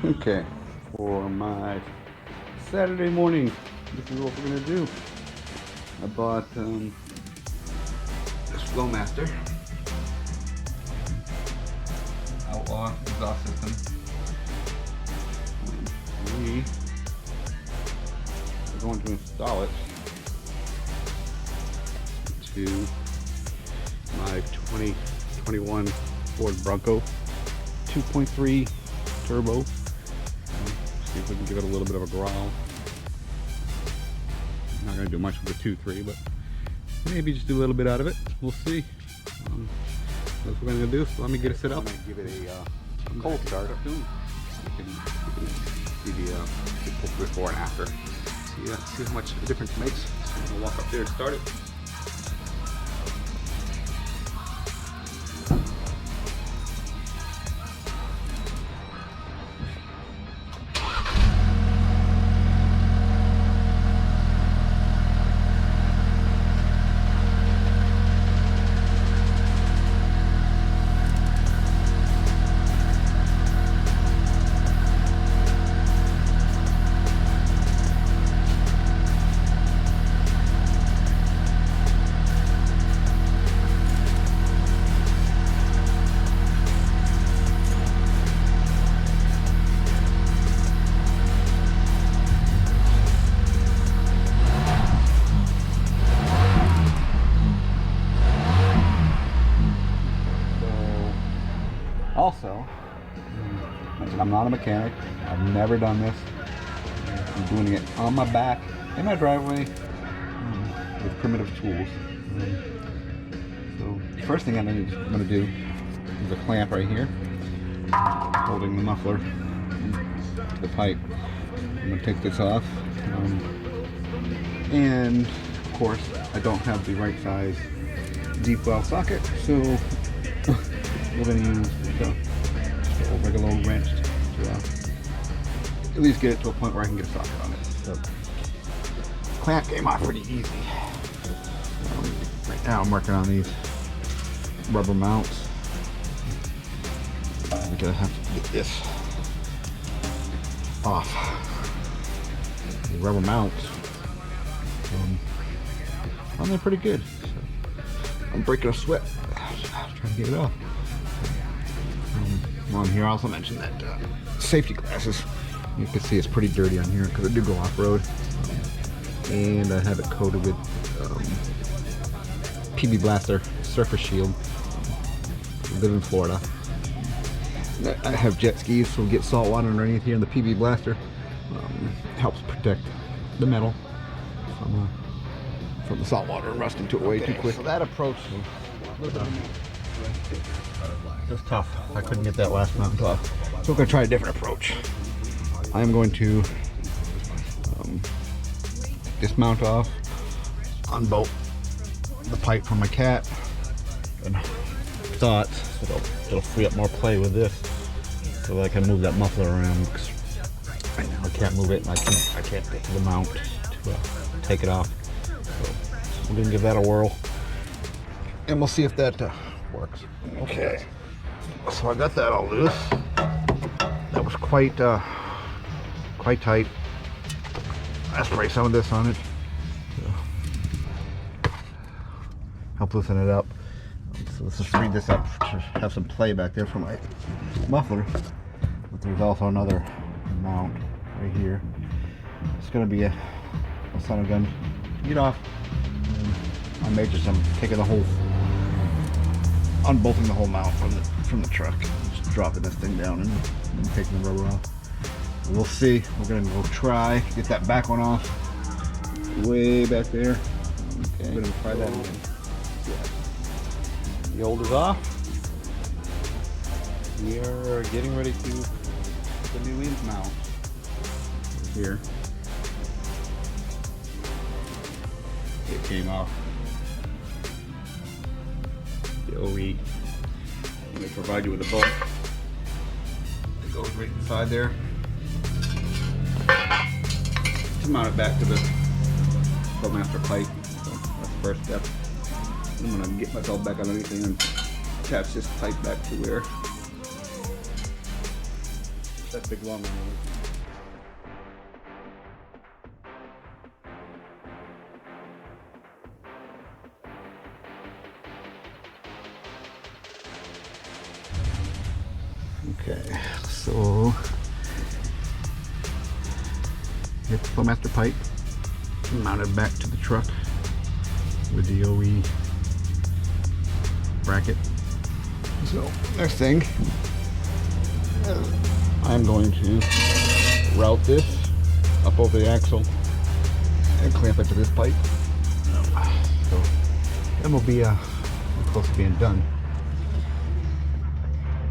Okay, for my Saturday morning, this is what we're gonna do. I bought this Flow Master Outlaw exhaust system. We are going to install it to my 2021 Ford Bronco 2.3 turbo. See if we can give it a little bit of a growl. I'm not going to do much with the 2.3, but maybe just do a little bit out of it. We'll see. That's what we're going to do. So let me get it set up. I'm going to give it a cold start soon. You can see the before and after. See how much difference it makes. So I'm going to walk up there and start it. Also, I'm not a mechanic. I've never done this. I'm doing it on my back in my driveway with primitive tools. So the first thing I'm going to do is a clamp right here, holding the muffler to the pipe. I'm going to take this off, and of course I don't have the right size deep well socket, so we're going to use just a regular old wrench to at least get it to a point where I can get a socket on it. So clamp came off pretty easy. Right now I'm working on these rubber mounts. I'm gonna have to get this off. The rubber mounts on there pretty good. So I'm breaking a sweat trying to get it off. On here, I also mentioned that safety glasses. You can see it's pretty dirty on here because I do go off-road, and I have it coated with PB Blaster Surface Shield. I live in Florida. I have jet skis, so we get salt water underneath here, and the PB Blaster helps protect the metal from the salt water and rusting to it way too quick. So that approach was just tough. I couldn't get that last mount off. So we're going to try a different approach. I am going to dismount off, unbolt the pipe from my cat, and thought it'll free up more play with this, so that I can move that muffler around. Right now I can't move it, and I can't get to the mount to take it off. So we're going to give that a whirl, and we'll see if that works. Okay. So I got that all loose. That was quite tight. I spray some of this on it to help loosen it up. So let's just read this up to have some play back there for my muffler. But there's also another mount right here. It's going to be a son of a gun. Get off. I may just taking the whole, unbolting the whole mount from the truck, just dropping this thing down and taking the rubber off. We'll see. We're gonna go try get that back one off, way back there. Okay. We're gonna try that again. Yeah. The old is off. We are getting ready to put the new in mount here. It came off. The OE. They provide you with a bolt. It goes right inside there. To mount it back to the Flow Master pipe. So that's the first step. I'm gonna get myself back underneath and Attach this pipe back to where that big long one is. Okay, so get the Flow Master pipe mounted back to the truck with the OE bracket. So next thing, I'm going to route this up over the axle and clamp it to this pipe. So then we'll be close to being done.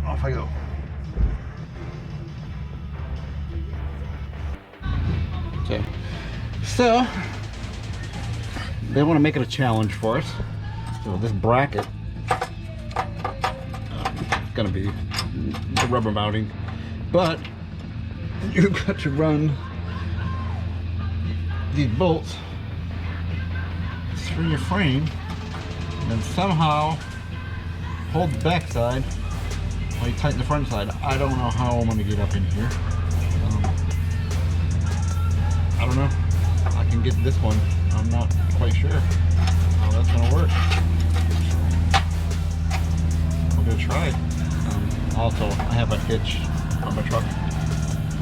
Off I go. Okay, so they want to make it a challenge for us. So this bracket is going to be the rubber mounting, but you've got to run these bolts through your frame and then somehow hold the back side while you tighten the front side. I don't know how I'm going to get up in here. I don't know. I can get this one. I'm not quite sure how that's going to work. I'm going to try it. Also, I have a hitch on my truck,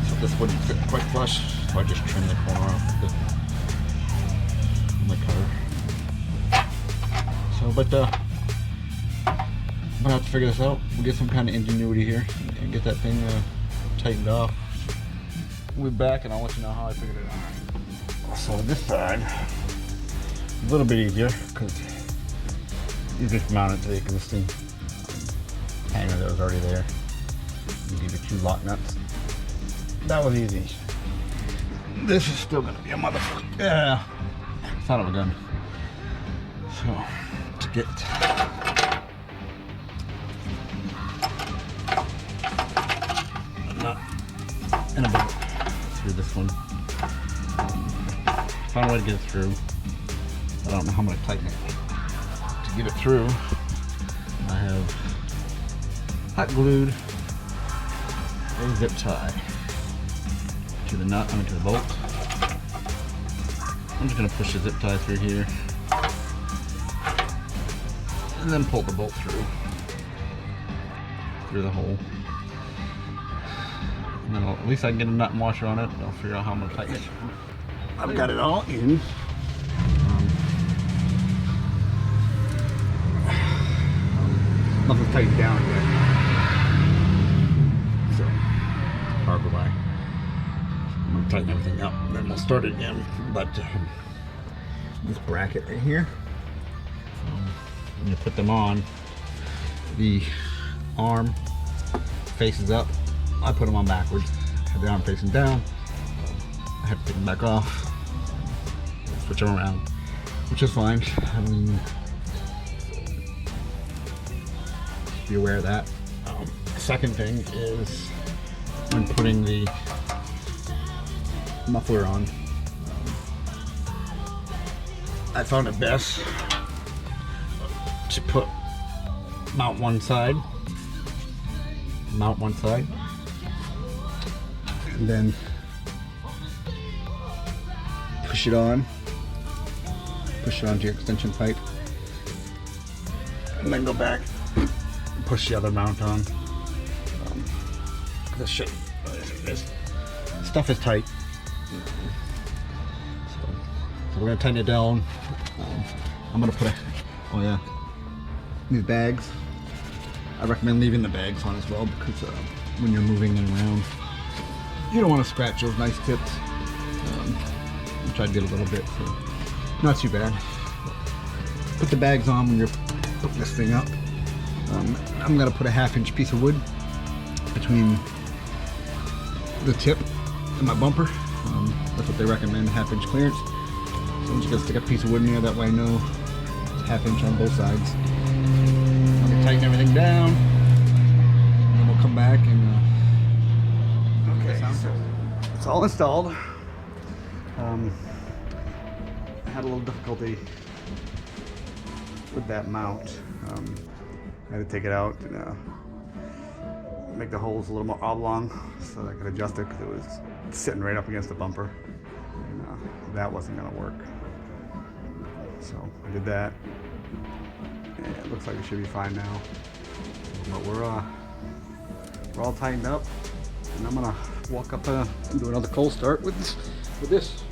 so this wouldn't fit quite flush, so I just trimmed the corner off the car. So, but I'm going to have to figure this out. We'll get some kind of ingenuity here and get that thing tightened off. We'll be back and I'll let you know how I figured it out. So this side, a little bit easier because you just mount it to the existing hanger that was already there. You give it 2 lock nuts. That was easy. This is still gonna be a motherfucker. Yeah, son of a gun. So to get a nut and a bolt through this one. Found a way to get it through. I don't know how I'm going to tighten it. To get it through, I have hot glued a zip tie to the nut, to the bolt. I'm just going to push the zip tie through here and then pull the bolt through the hole. And then at least I can get a nut and washer on it, and I'll figure out how I'm going to tighten it. I've got it all in. Nothing's tightened down yet. So, hard to buy. I'm going to tighten everything up, and then we'll start it again. But this bracket right here, when you put them on, the arm faces up. I put them on backwards. Have the arm facing down. I have to take them back off. Switch them around, which is fine. Be aware of that. Second thing is when putting the muffler on, I found it best to mount one side, and then push it onto your extension pipe, and then go back and push the other mount on. This stuff is tight, so we're gonna tighten it down. I'm gonna put these bags. I recommend leaving the bags on as well because when you're moving them around, you don't want to scratch those nice tips. Which I did a little bit, so not too bad. Put the bags on when you're putting this thing up. I'm gonna put a 1/2-inch piece of wood between the tip and my bumper. That's what they recommend, 1/2-inch clearance. So I'm just gonna stick a piece of wood in there, that way I know it's 1/2 inch on both sides. I'm gonna tighten everything down, and then we'll come back and okay, so it's all installed. I had a little difficulty with that mount. I had to take it out and make the holes a little more oblong so that I could adjust it because it was sitting right up against the bumper. And that wasn't going to work. So I did that. And it looks like it should be fine now. But we're all tightened up. And I'm going to walk up and do another cold start with this.